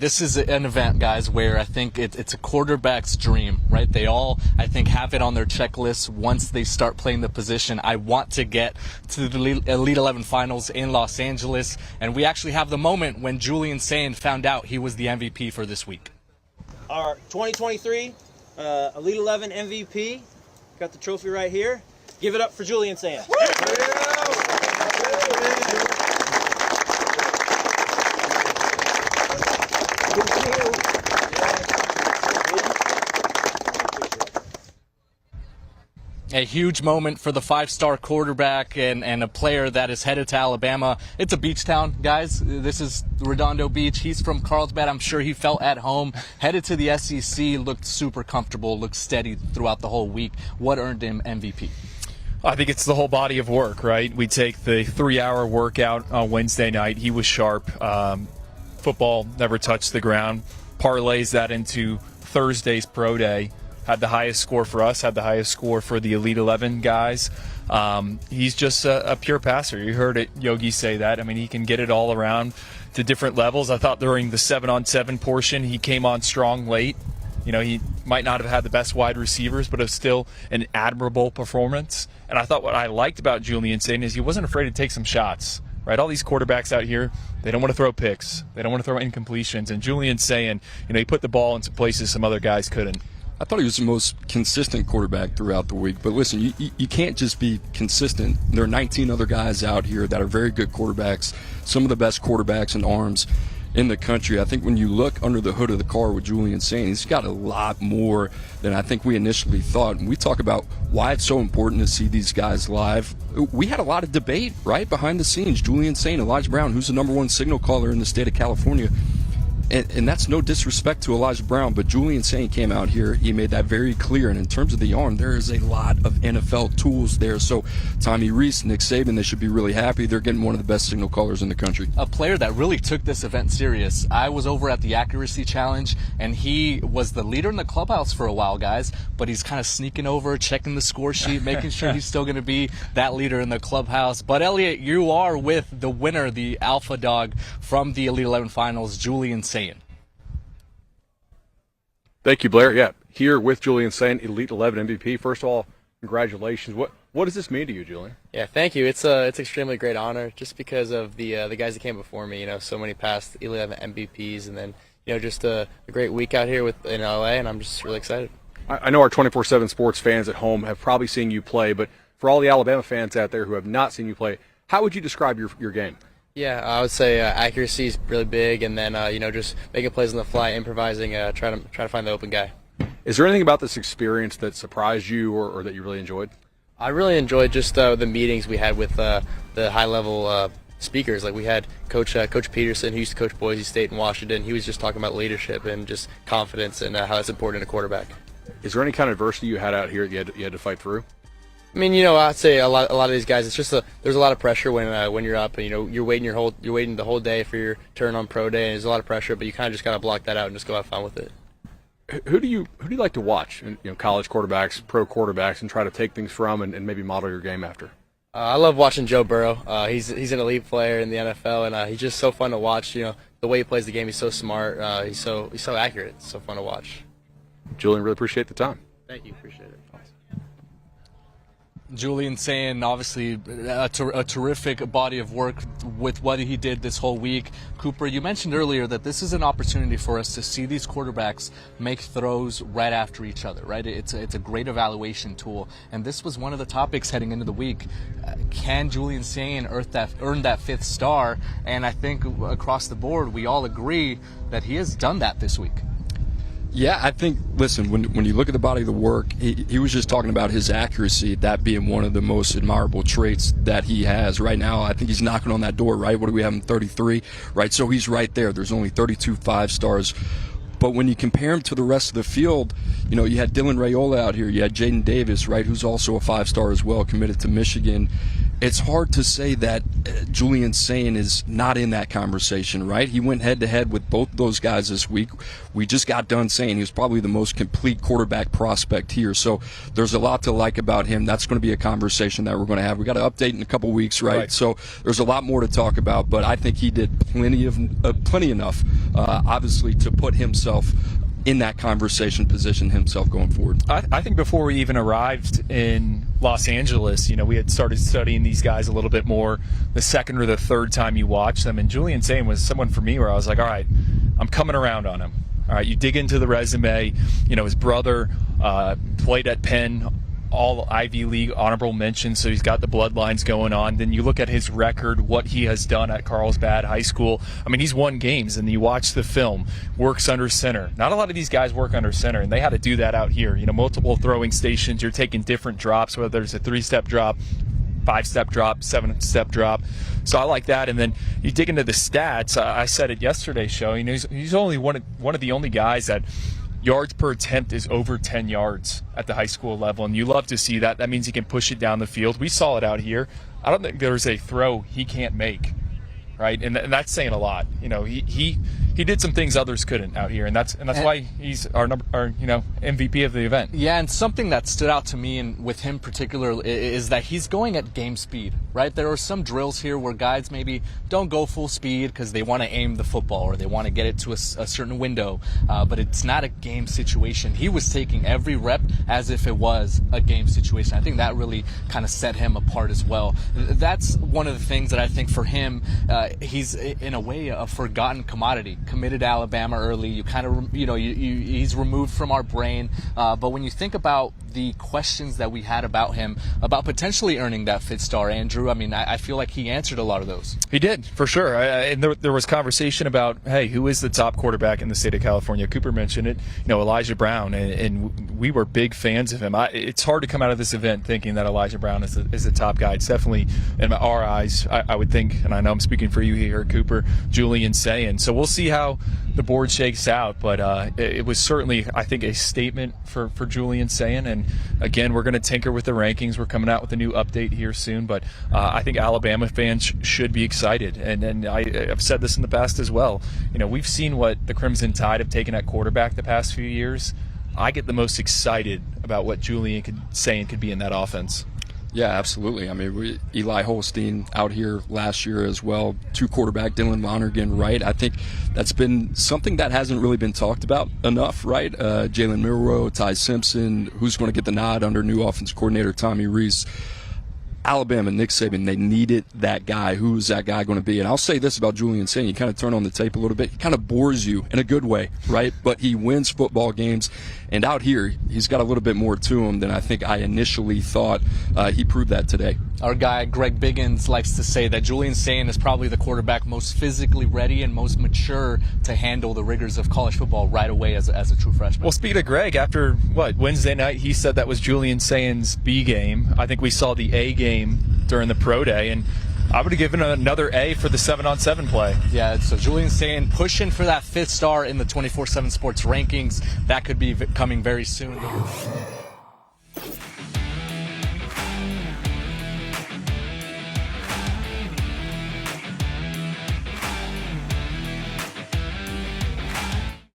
This is an event, guys, where I think it's a quarterback's dream, right? They all, I think, have it on their checklist once they start playing the position. I want to get to the Elite 11 finals in Los Angeles, and we actually have the moment when Julian Sayin found out he was the MVP for this week. Our 2023 Elite 11 MVP, got the trophy right here. Give it up for Julian Sayin. A huge moment for the five-star quarterback and a player that is headed to Alabama. It's a beach town, guys. This is Redondo Beach. He's from Carlsbad. I'm sure he felt at home. Headed to the SEC, looked super comfortable, looked steady throughout the whole week. What earned him MVP? I think it's the whole body of work, right? We take the 3-hour workout on Wednesday night. He was sharp. Football never touched the ground. Parlays that into Thursday's pro day. Had the highest score for us, had the highest score for the Elite 11 guys. He's just a pure passer. You heard it, Yogi say that. I mean, he can get it all around to different levels. I thought during the 7-on-7 portion, he came on strong late. You know, he might not have had the best wide receivers, but it was still an admirable performance. And I thought what I liked about Julian Sayin is he wasn't afraid to take some shots. Right, all these quarterbacks out here, they don't want to throw picks. They don't want to throw incompletions. And Julian Sayin, he put the ball in some places some other guys couldn't. I thought he was the most consistent quarterback throughout the week. But listen, you can't just be consistent. There are 19 other guys out here that are very good quarterbacks, some of the best quarterbacks and arms in the country. I think when you look under the hood of the car with Julian Sayin, he's got a lot more than I think we initially thought. And we talk about why it's so important to see these guys live. We had a lot of debate, right, behind the scenes. Julian Sayin, Elijah Brown, who's the #1 signal caller in the state of California. And that's no disrespect to Elijah Brown, but Julian Sayin came out here. He made that very clear. And in terms of the arm, there is a lot of NFL tools there. So Tommy Rees, Nick Saban, they should be really happy. They're getting one of the best signal callers in the country. A player that really took this event serious. I was over at the accuracy challenge, and he was the leader in the clubhouse for a while, guys. But he's kind of sneaking over, checking the score sheet, making sure he's still going to be that leader in the clubhouse. But Elliot, you are with the winner, the alpha dog from the Elite 11 finals, Julian Sayin. Thank you, Blair. Yeah, here with Julian Sayin, Elite 11 MVP. First of all, congratulations. What does this mean to you, Julian? Yeah, thank you. It's an extremely great honor just because of the guys that came before me. So many past Elite 11 MVPs, and then just a great week out here in LA, and I'm just really excited. I know our 24/7 sports fans at home have probably seen you play, but for all the Alabama fans out there who have not seen you play, how would you describe your game? Yeah, I would say accuracy is really big, and then just making plays on the fly, improvising, try to find the open guy. Is there anything about this experience that surprised you or that you really enjoyed? I really enjoyed just the meetings we had with the high-level speakers. Like we had Coach Peterson, who used to coach Boise State and Washington. He was just talking about leadership and just confidence and how it's important in a quarterback. Is there any kind of adversity you had out here that you had to fight through? I mean, I'd say a lot of these guys. It's just there's a lot of pressure when you're up, and you're waiting the whole day for your turn on pro day, and there's a lot of pressure. But you kind of just gotta block that out and just go have fun with it. Who do you like to watch? College quarterbacks, pro quarterbacks, and try to take things from and maybe model your game after. I love watching Joe Burrow. He's an elite player in the NFL, and he's just so fun to watch. The way he plays the game, he's so smart. He's so accurate. It's so fun to watch. Julian, really appreciate the time. Thank you. Appreciate it. Julian Sayin, obviously a terrific body of work with what he did this whole week. Cooper, you mentioned earlier that this is an opportunity for us to see these quarterbacks make throws right after each other, right? It's a great evaluation tool, and this was one of the topics heading into the week. Can Julian Sayin earn that 5th star? And I think across the board, we all agree that he has done that this week. Yeah, I think, listen, when you look at the body of the work, he was just talking about his accuracy, that being one of the most admirable traits that he has. Right now, I think he's knocking on that door, right? What do we have him, 33? Right, so he's right there. There's only 32 5-stars. But when you compare him to the rest of the field, you had Dylan Raiola out here. You had Jaden Davis, right, who's also a 5-star as well, committed to Michigan. it's hard to say that Julian Sayin is not in that conversation, right? He went head-to-head with both those guys this week. We just got done saying he was probably the most complete quarterback prospect here. So there's a lot to like about him. That's going to be a conversation that we're going to have. We got to update in a couple weeks, right? So there's a lot more to talk about, but I think he did plenty enough, obviously, to put himself in that conversation, position himself going forward. I think before we even arrived in Los Angeles, we had started studying these guys a little bit more the second or the third time you watch them. And Julian Sayin was someone for me where I was like, all right, I'm coming around on him. All right, you dig into the resume. His brother played at Penn, all Ivy League honorable mention, so he's got the bloodlines going on. Then you look at his record, what he has done at Carlsbad High School. I mean, he's won games, and you watch the film, works under center. Not a lot of these guys work under center, and they had to do that out here. Multiple throwing stations, you're taking different drops, whether there's a 3-step drop, 5-step drop, 7-step drop. So I like that. And then you dig into the stats. I said it yesterday, show. He's only one of the only guys that yards per attempt is over 10 yards at the high school level, and you love to see that. That means he can push it down the field. We saw it out here. I don't think there's a throw he can't make, right? And that's saying a lot. He did some things others couldn't out here, and that's why he's our MVP of the event. Yeah, and something that stood out to me, and with him particularly, is that he's going at game speed, right? There are some drills here where guys maybe don't go full speed because they want to aim the football or they want to get it to a certain window, but it's not a game situation. He was taking every rep as if it was a game situation. I think that really kind of set him apart as well. That's one of the things that I think for him, he's in a way a forgotten commodity. Committed to Alabama early. You kind of, he's removed from our brain. But when you think about the questions that we had about him, about potentially earning that fifth star, Andrew, I mean, I feel like he answered a lot of those. He did, for sure. And there was conversation about, hey, who is the top quarterback in the state of California? Cooper mentioned it, Elijah Brown, and we were big fans of him. It's hard to come out of this event thinking that Elijah Brown is the top guy. It's definitely, in our eyes, I would think, and I know I'm speaking for you here, Cooper, Julian Sayin. So we'll see how the board shakes out, but it was certainly, I think, a statement for Julian Sayin. And again, we're going to tinker with the rankings. We're coming out with a new update here soon, but I think Alabama fans should be excited. And I've said this in the past as well. We've seen what the Crimson Tide have taken at quarterback the past few years. I get the most excited about what Julian Sayin could be in that offense. Yeah, absolutely. I mean, Eli Holstein out here last year as well. 2 quarterback, Dylan Lonergan, right? I think that's been something that hasn't really been talked about enough, right? Jalen Milroe, Ty Simpson, who's going to get the nod under new offensive coordinator Tommy Rees. Alabama, Nick Saban, they needed that guy. Who is that guy going to be? And I'll say this about Julian Sayin. You kind of turn on the tape a little bit. He kind of bores you in a good way, right? But he wins football games. And out here, he's got a little bit more to him than I think I initially thought. He proved that today. Our guy, Greg Biggins, likes to say that Julian Sayin is probably the quarterback most physically ready and most mature to handle the rigors of college football right away as a true freshman. Well, speaking of Greg, after, Wednesday night, he said that was Julian Sayin's B game. I think we saw the A game during the pro day, and I would have given another A for the 7-on-7 play. Yeah, so Julian Sayin pushing for that fifth star in the 24/7 Sports rankings. That could be coming very soon.